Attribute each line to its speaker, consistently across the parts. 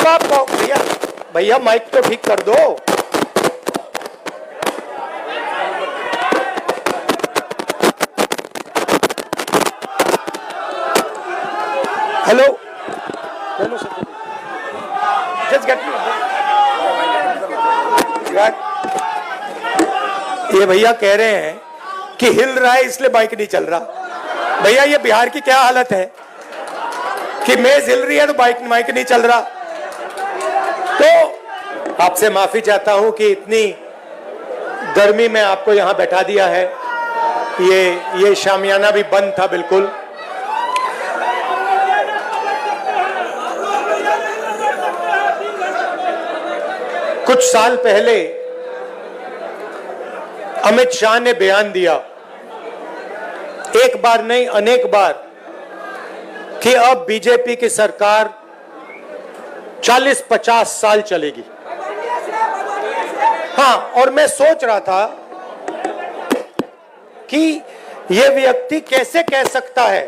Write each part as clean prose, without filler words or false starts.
Speaker 1: आप भैया भैया माइक तो ठीक कर दो। हेलो, जस्ट गेट ये भैया कह रहे हैं कि हिल रहा है इसलिए माइक नहीं चल रहा। भैया ये बिहार की क्या हालत है कि मेज हिल रही है तो माइक नहीं चल रहा। तो आपसे माफी चाहता हूं कि इतनी गर्मी में आपको यहां बैठा दिया है। ये शामियाना भी बंद था बिल्कुल। कुछ साल पहले अमित शाह ने बयान दिया, एक बार नहीं अनेक बार, कि अब बीजेपी की सरकार 40-50 साल चलेगी। हाँ, और मैं सोच रहा था कि यह व्यक्ति कैसे कह सकता है,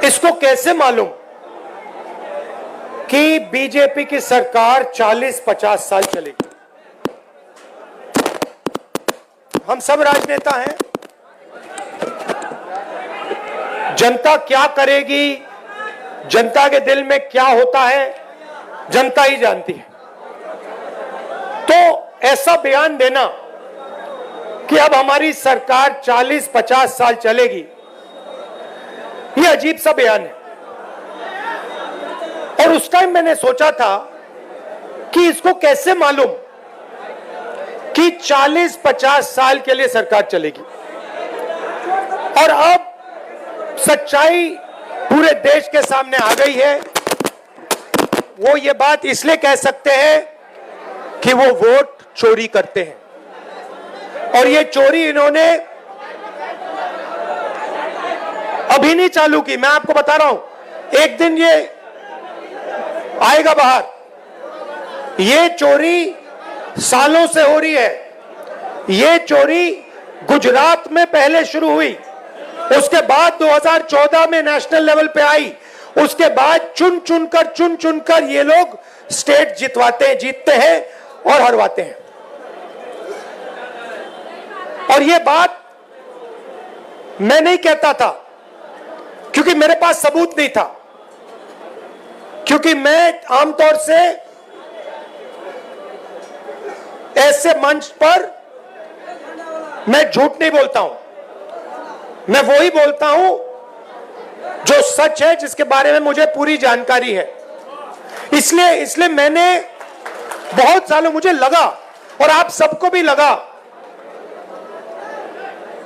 Speaker 1: इसको कैसे मालूम कि बीजेपी की सरकार 40-50 साल चलेगी। हम सब राजनेता हैं, जनता क्या करेगी, जनता के दिल में क्या होता है, जनता ही जानती है। तो ऐसा बयान देना कि अब हमारी सरकार 40-50 साल चलेगी, यह अजीब सा बयान है। और उस टाइम मैंने सोचा था कि इसको कैसे मालूम कि 40-50 साल के लिए सरकार चलेगी। और अब सच्चाई पूरे देश के सामने आ गई है। वो ये बात इसलिए कह सकते हैं कि वो वोट चोरी करते हैं, और ये चोरी इन्होंने अभी नहीं चालू की। मैं आपको बता रहा हूं, एक दिन ये आएगा बाहर। ये चोरी सालों से हो रही है। ये चोरी गुजरात में पहले शुरू हुई, उसके बाद 2014 में नेशनल लेवल पे आई, उसके बाद चुन चुनकर ये लोग स्टेट जीतते हैं और हरवाते हैं। और ये बात मैं नहीं कहता था क्योंकि मेरे पास सबूत नहीं था, क्योंकि मैं आमतौर से ऐसे मंच पर मैं झूठ नहीं बोलता हूं। मैं वही बोलता हूं जो सच है, जिसके बारे में मुझे पूरी जानकारी है। इसलिए मैंने बहुत सालों, मुझे लगा और आप सबको भी लगा,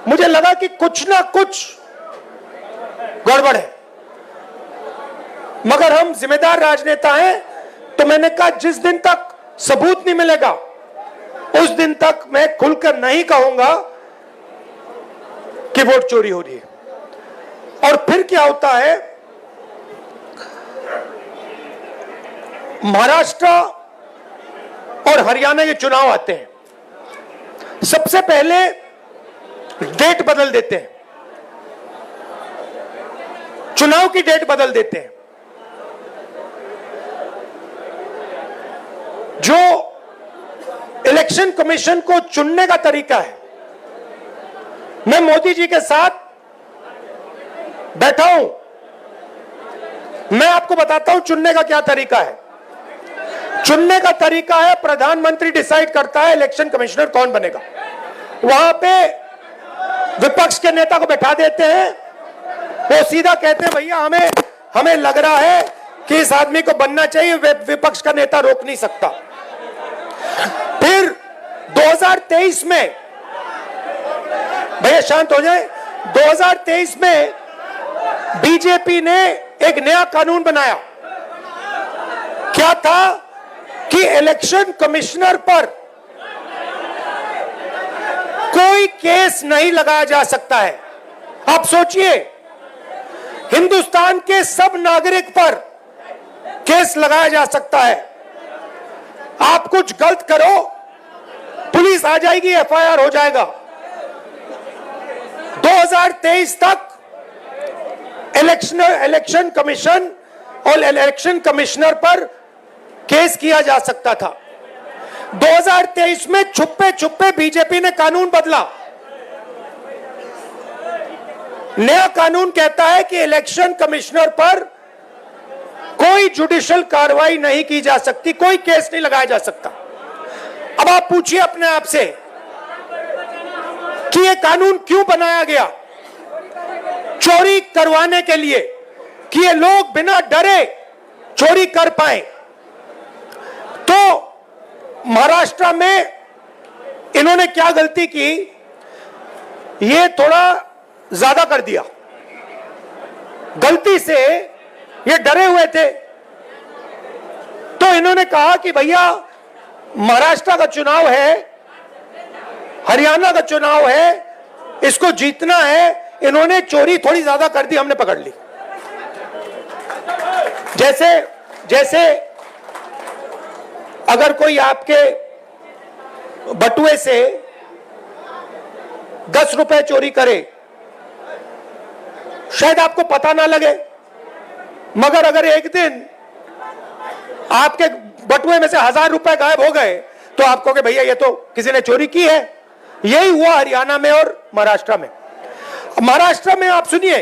Speaker 1: मुझे लगा कि कुछ ना कुछ गड़बड़ है। मगर हम जिम्मेदार राजनेता हैं, तो मैंने कहा जिस दिन तक सबूत नहीं मिलेगा उस दिन तक मैं खुलकर नहीं कहूंगा कि वोट चोरी हो रही है। और फिर क्या होता है, महाराष्ट्र और हरियाणा के चुनाव आते हैं, सबसे पहले डेट बदल देते हैं, चुनाव की डेट बदल देते हैं। जो इलेक्शन कमीशन को चुनने का तरीका है, मैं मोदी जी के साथ बैठा हूं, मैं आपको बताता हूं चुनने का क्या तरीका है। चुनने का तरीका है, प्रधानमंत्री डिसाइड करता है इलेक्शन कमिश्नर कौन बनेगा। वहां पे विपक्ष के नेता को बैठा देते हैं, वो सीधा कहते हैं भैया हमें लग रहा है कि इस आदमी को बनना चाहिए, विपक्ष का नेता रोक नहीं सकता। फिर 2023 में, भैया शांत हो जाए, 2023 में बीजेपी ने एक नया कानून बनाया। क्या था कि इलेक्शन कमिश्नर पर कोई केस नहीं लगाया जा सकता है। आप सोचिए, हिंदुस्तान के सब नागरिक पर केस लगाया जा सकता है। आप कुछ गलत करो, पुलिस आ जाएगी, एफआईआर हो जाएगा। 2023 तक इलेक्शन कमीशन और इलेक्शन कमिश्नर पर केस किया जा सकता था। 2023 में छुपे छुपे बीजेपी ने कानून बदला। नया कानून कहता है कि इलेक्शन कमिश्नर पर कोई जुडिशियल कार्रवाई नहीं की जा सकती, कोई केस नहीं लगाया जा सकता। अब आप पूछिए अपने आप से कि यह कानून क्यों बनाया गया? चोरी करवाने के लिए, कि ये लोग बिना डरे चोरी कर पाए। तो महाराष्ट्र में इन्होंने क्या गलती की, ये थोड़ा ज्यादा कर दिया। गलती से ये डरे हुए थे, तो इन्होंने कहा कि भैया महाराष्ट्र का चुनाव है, हरियाणा का चुनाव है, इसको जीतना है। इन्होंने चोरी थोड़ी ज्यादा कर दी, हमने पकड़ ली। जैसे अगर कोई आपके बटुए से 10 रुपए चोरी करे, शायद आपको पता ना लगे, मगर अगर एक दिन आपके बटुए में से 1000 रुपए गायब हो गए तो आप कहोगे भैया ये तो किसी ने चोरी की है। यही हुआ हरियाणा में और महाराष्ट्र में। महाराष्ट्र में आप सुनिए,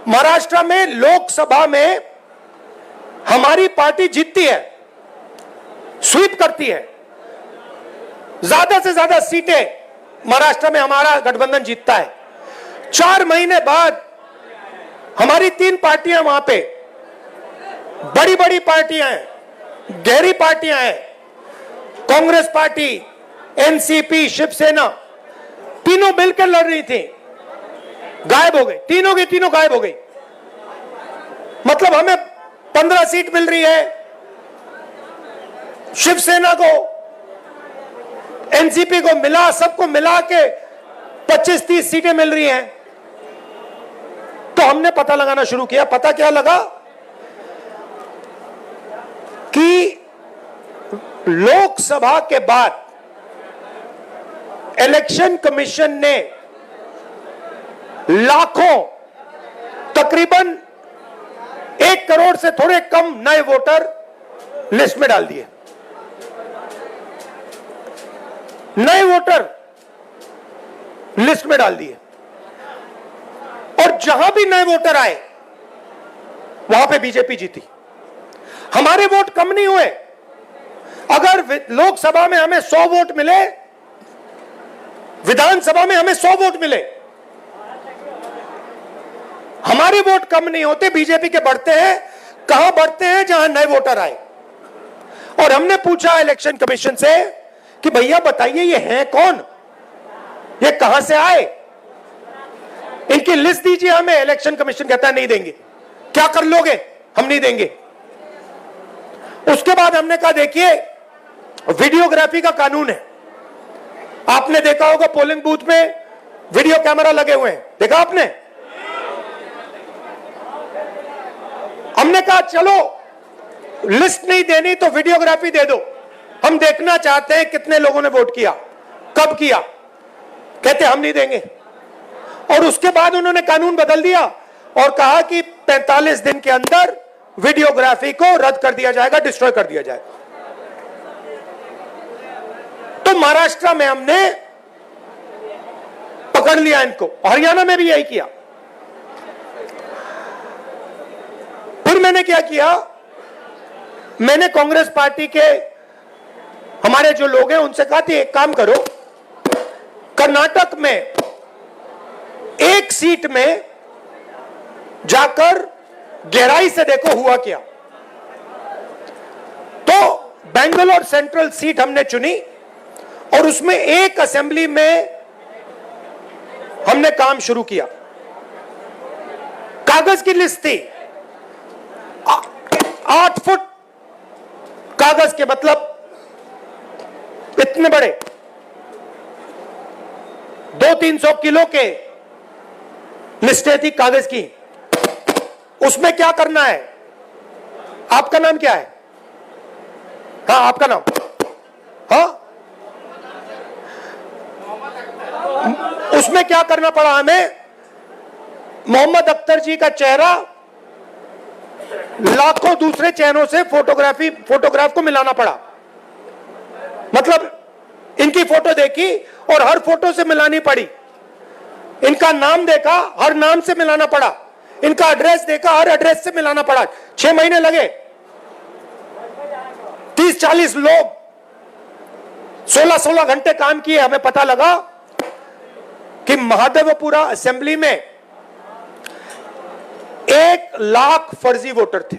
Speaker 1: महाराष्ट्र में लोकसभा में हमारी पार्टी जीतती है, स्वीप करती है, ज्यादा से ज्यादा सीटें महाराष्ट्र में हमारा गठबंधन जीतता है। 4 महीने बाद हमारी 3 पार्टियां वहां पे, बड़ी बड़ी पार्टियां हैं, गहरी पार्टियां हैं, कांग्रेस पार्टी, एनसीपी, शिवसेना, तीनों मिलकर लड़ रही थी, गायब हो गई। तीनों की तीनों गायब हो गई। मतलब हमें 15 सीट मिल रही है, शिवसेना को, एनसीपी को मिला, सबको मिला के 25-30 सीटें मिल रही हैं। तो हमने पता लगाना शुरू किया। पता क्या लगा कि लोकसभा के बाद इलेक्शन कमीशन ने लाखों, तकरीबन 1 करोड़ से थोड़े कम नए वोटर लिस्ट में डाल दिए। नए वोटर लिस्ट में डाल दिए, और जहां भी नए वोटर आए वहां पे बीजेपी जीती। हमारे वोट कम नहीं हुए। अगर लोकसभा में हमें 100 वोट मिले, विधानसभा में हमें 100 वोट मिले, हमारे वोट कम नहीं होते, बीजेपी के बढ़ते हैं। कहां बढ़ते हैं? जहां नए वोटर आए। और हमने पूछा इलेक्शन कमीशन से कि भैया बताइए ये हैं कौन, ये कहां से आए, इनकी लिस्ट दीजिए हमें। इलेक्शन कमीशन कहता है नहीं देंगे। क्या कर लोगे? हम नहीं देंगे। उसके बाद हमने कहा देखिए वीडियोग्राफी का कानून है, आपने देखा होगा पोलिंग बूथ में वीडियो कैमरा लगे हुए हैं, देखा आपने? हमने कहा चलो लिस्ट नहीं देनी तो वीडियोग्राफी दे दो, हम देखना चाहते हैं कितने लोगों ने वोट किया, कब किया। कहते हम नहीं देंगे। और उसके बाद उन्होंने कानून बदल दिया और कहा कि 45 दिन के अंदर वीडियोग्राफी को रद्द कर दिया जाएगा, डिस्ट्रॉय कर दिया जाएगा। तो महाराष्ट्र में हमने पकड़ लिया इनको, हरियाणा में भी यही किया। फिर मैंने क्या किया, मैंने कांग्रेस पार्टी के हमारे जो लोग हैं उनसे कहा कि एक काम करो, कर्नाटक में एक सीट में जाकर गहराई से देखो हुआ क्या। तो बेंगलोर सेंट्रल सीट हमने चुनी और उसमें एक असेंबली में हमने काम शुरू किया। कागज की लिस्ट थी, 8 फुट कागज के, मतलब इतने बड़े, 200-300 किलो के लिस्टें थी कागज की। उसमें क्या करना है? आपका नाम क्या है? हाँ आपका नाम? हाँ, उसमें क्या करना पड़ा हमें? मोहम्मद अख्तर जी का चेहरा लाखों दूसरे चैनलों से फोटोग्राफ को मिलाना पड़ा। मतलब इनकी फोटो देखी और हर फोटो से मिलानी पड़ी, इनका नाम देखा, हर नाम से मिलाना पड़ा, इनका एड्रेस देखा, हर एड्रेस से मिलाना पड़ा। 6 महीने लगे। 30-40 लोग 16-16 घंटे काम किए। हमें पता लगा कि महादेवपुरा असेंबली में 1 लाख फर्जी वोटर थे।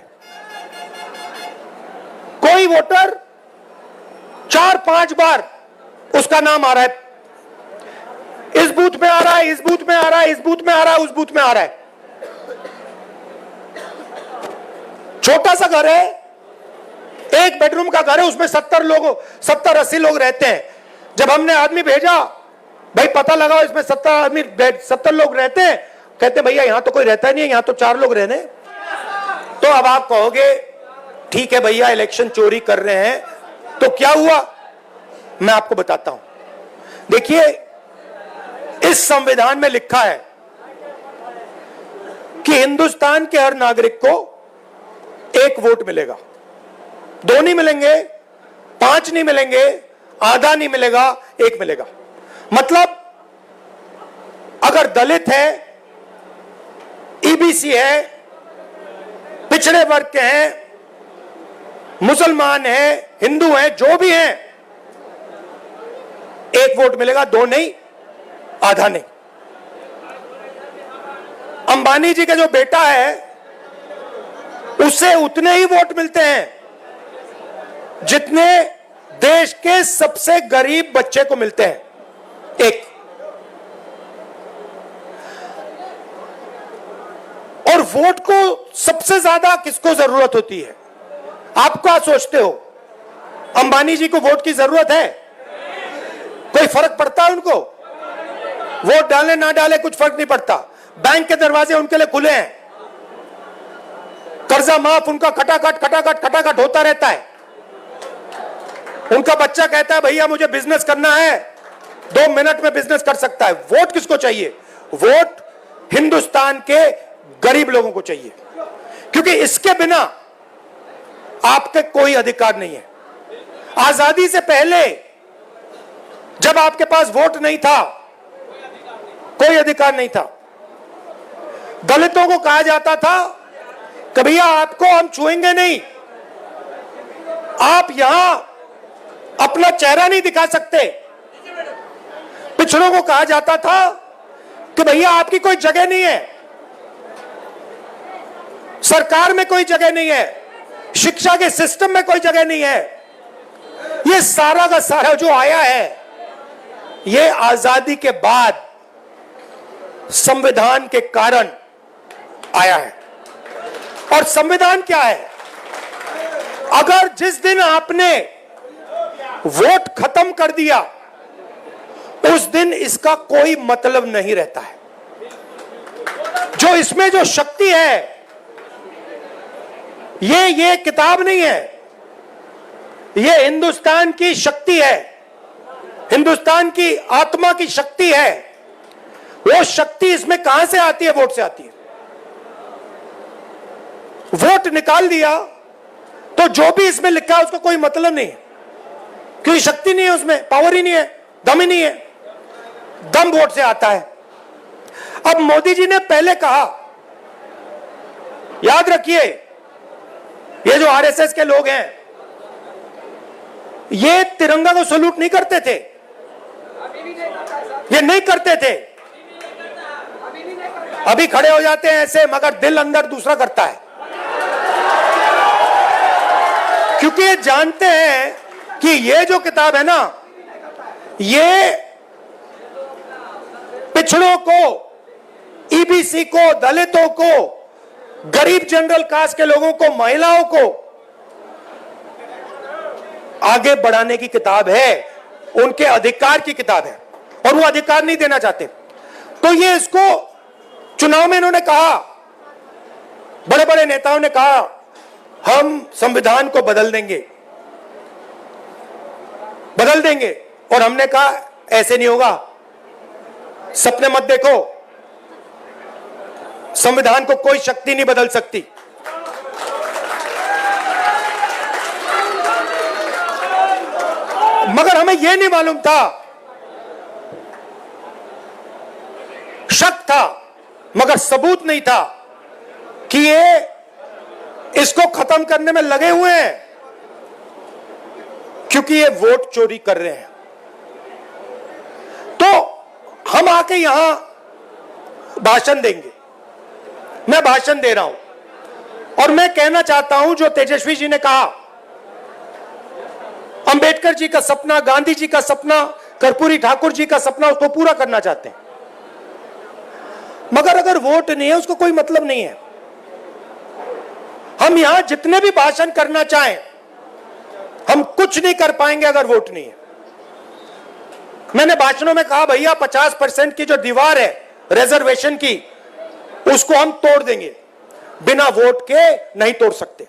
Speaker 1: कोई वोटर 4-5 बार उसका नाम आ रहा है, इस बूथ में आ रहा है, इस बूथ में आ रहा है, इस बूथ में आ रहा है, उस बूथ में आ रहा है। छोटा सा घर है, 1 बेडरूम का घर है, उसमें 70-80 लोग रहते हैं। जब हमने आदमी भेजा, भाई पता लगाओ इसमें 70 लोग रहते हैं, कहते भैया यहां तो कोई रहता नहीं है, यहां तो 4 लोग रहने। तो अब आप कहोगे ठीक है भैया इलेक्शन चोरी कर रहे हैं, तो क्या हुआ? मैं आपको बताता हूं। देखिए, इस संविधान में लिखा है कि हिंदुस्तान के हर नागरिक को 1 वोट मिलेगा। 2 नहीं मिलेंगे, 5 नहीं मिलेंगे, आधा नहीं मिलेगा, 1 मिलेगा। मतलब अगर दलित है, ईबीसी है, पिछड़े वर्ग के हैं, मुसलमान हैं, हिंदू हैं, जो भी हैं, 1 वोट मिलेगा, 2 नहीं, आधा नहीं। अंबानी जी का जो बेटा है उसे उतने ही वोट मिलते हैं जितने देश के सबसे गरीब बच्चे को मिलते हैं, 1। और वोट को सबसे ज्यादा किसको जरूरत होती है? आप क्या सोचते हो? अंबानी जी को वोट की जरूरत है? कोई फर्क पड़ता है उनको? वोट डाले ना डाले कुछ फर्क नहीं पड़ता। बैंक के दरवाजे उनके लिए खुले हैं, कर्जा माफ उनका खटाखट होता रहता है। उनका बच्चा कहता है भैया मुझे बिजनेस करना है, 2 मिनट में बिजनेस कर सकता है। वोट किसको चाहिए? वोट हिंदुस्तान के गरीब लोगों को चाहिए, क्योंकि इसके बिना आपके कोई अधिकार नहीं है। आजादी से पहले जब आपके पास वोट नहीं था, कोई अधिकार नहीं था। दलितों को कहा जाता था कि भैया आपको हम छुएंगे नहीं, आप यहां अपना चेहरा नहीं दिखा सकते। पिछड़ों को कहा जाता था कि भैया आपकी कोई जगह नहीं है, सरकार में कोई जगह नहीं है, शिक्षा के सिस्टम में कोई जगह नहीं है। ये सारा का सारा जो आया है, ये आजादी के बाद संविधान के कारण आया है। और संविधान क्या है? अगर जिस दिन आपने वोट खत्म कर दिया, उस दिन इसका कोई मतलब नहीं रहता है। जो इसमें जो शक्ति है, ये किताब नहीं है, ये हिंदुस्तान की शक्ति है, हिंदुस्तान की आत्मा की शक्ति है। वो शक्ति इसमें कहां से आती है? वोट से आती है। वोट निकाल दिया तो जो भी इसमें लिखा है उसका कोई मतलब नहीं है, क्योंकि शक्ति नहीं है उसमें, पावर ही नहीं है, दम ही नहीं है। दम वोट से आता है। अब मोदी जी ने पहले कहा, याद रखिए, ये जो आरएसएस के लोग हैं, ये तिरंगा को सलूट नहीं करते थे, ये नहीं करते थे। अभी खड़े हो जाते हैं ऐसे, मगर दिल अंदर दूसरा करता है, क्योंकि ये जानते हैं कि ये जो किताब है ना, ये पिछड़ों को, ईबीसी को, दलितों को, गरीब जनरल कास्ट के लोगों को, महिलाओं को आगे बढ़ाने की किताब है, उनके अधिकार की किताब है, और वो अधिकार नहीं देना चाहते। तो ये इसको चुनाव में इन्होंने कहा, बड़े बड़े नेताओं ने कहा हम संविधान को बदल देंगे, और हमने कहा ऐसे नहीं होगा, सपने मत देखो, संविधान को कोई शक्ति नहीं बदल सकती। मगर हमें यह नहीं मालूम था, शक था मगर सबूत नहीं था कि ये इसको खत्म करने में लगे हुए हैं, क्योंकि ये वोट चोरी कर रहे हैं। तो हम आके यहां भाषण देंगे, मैं भाषण दे रहा हूं और मैं कहना चाहता हूं जो तेजस्वी जी ने कहा, अंबेडकर जी का सपना, गांधी जी का सपना, कर्पूरी ठाकुर जी का सपना, उसको पूरा करना चाहते हैं, मगर अगर वोट नहीं है उसको कोई मतलब नहीं है। हम यहां जितने भी भाषण करना चाहें हम कुछ नहीं कर पाएंगे अगर वोट नहीं है। मैंने भाषणों में कहा भैया 50% की जो दीवार है रिजर्वेशन की, उसको हम तोड़ देंगे, बिना वोट के नहीं तोड़ सकते।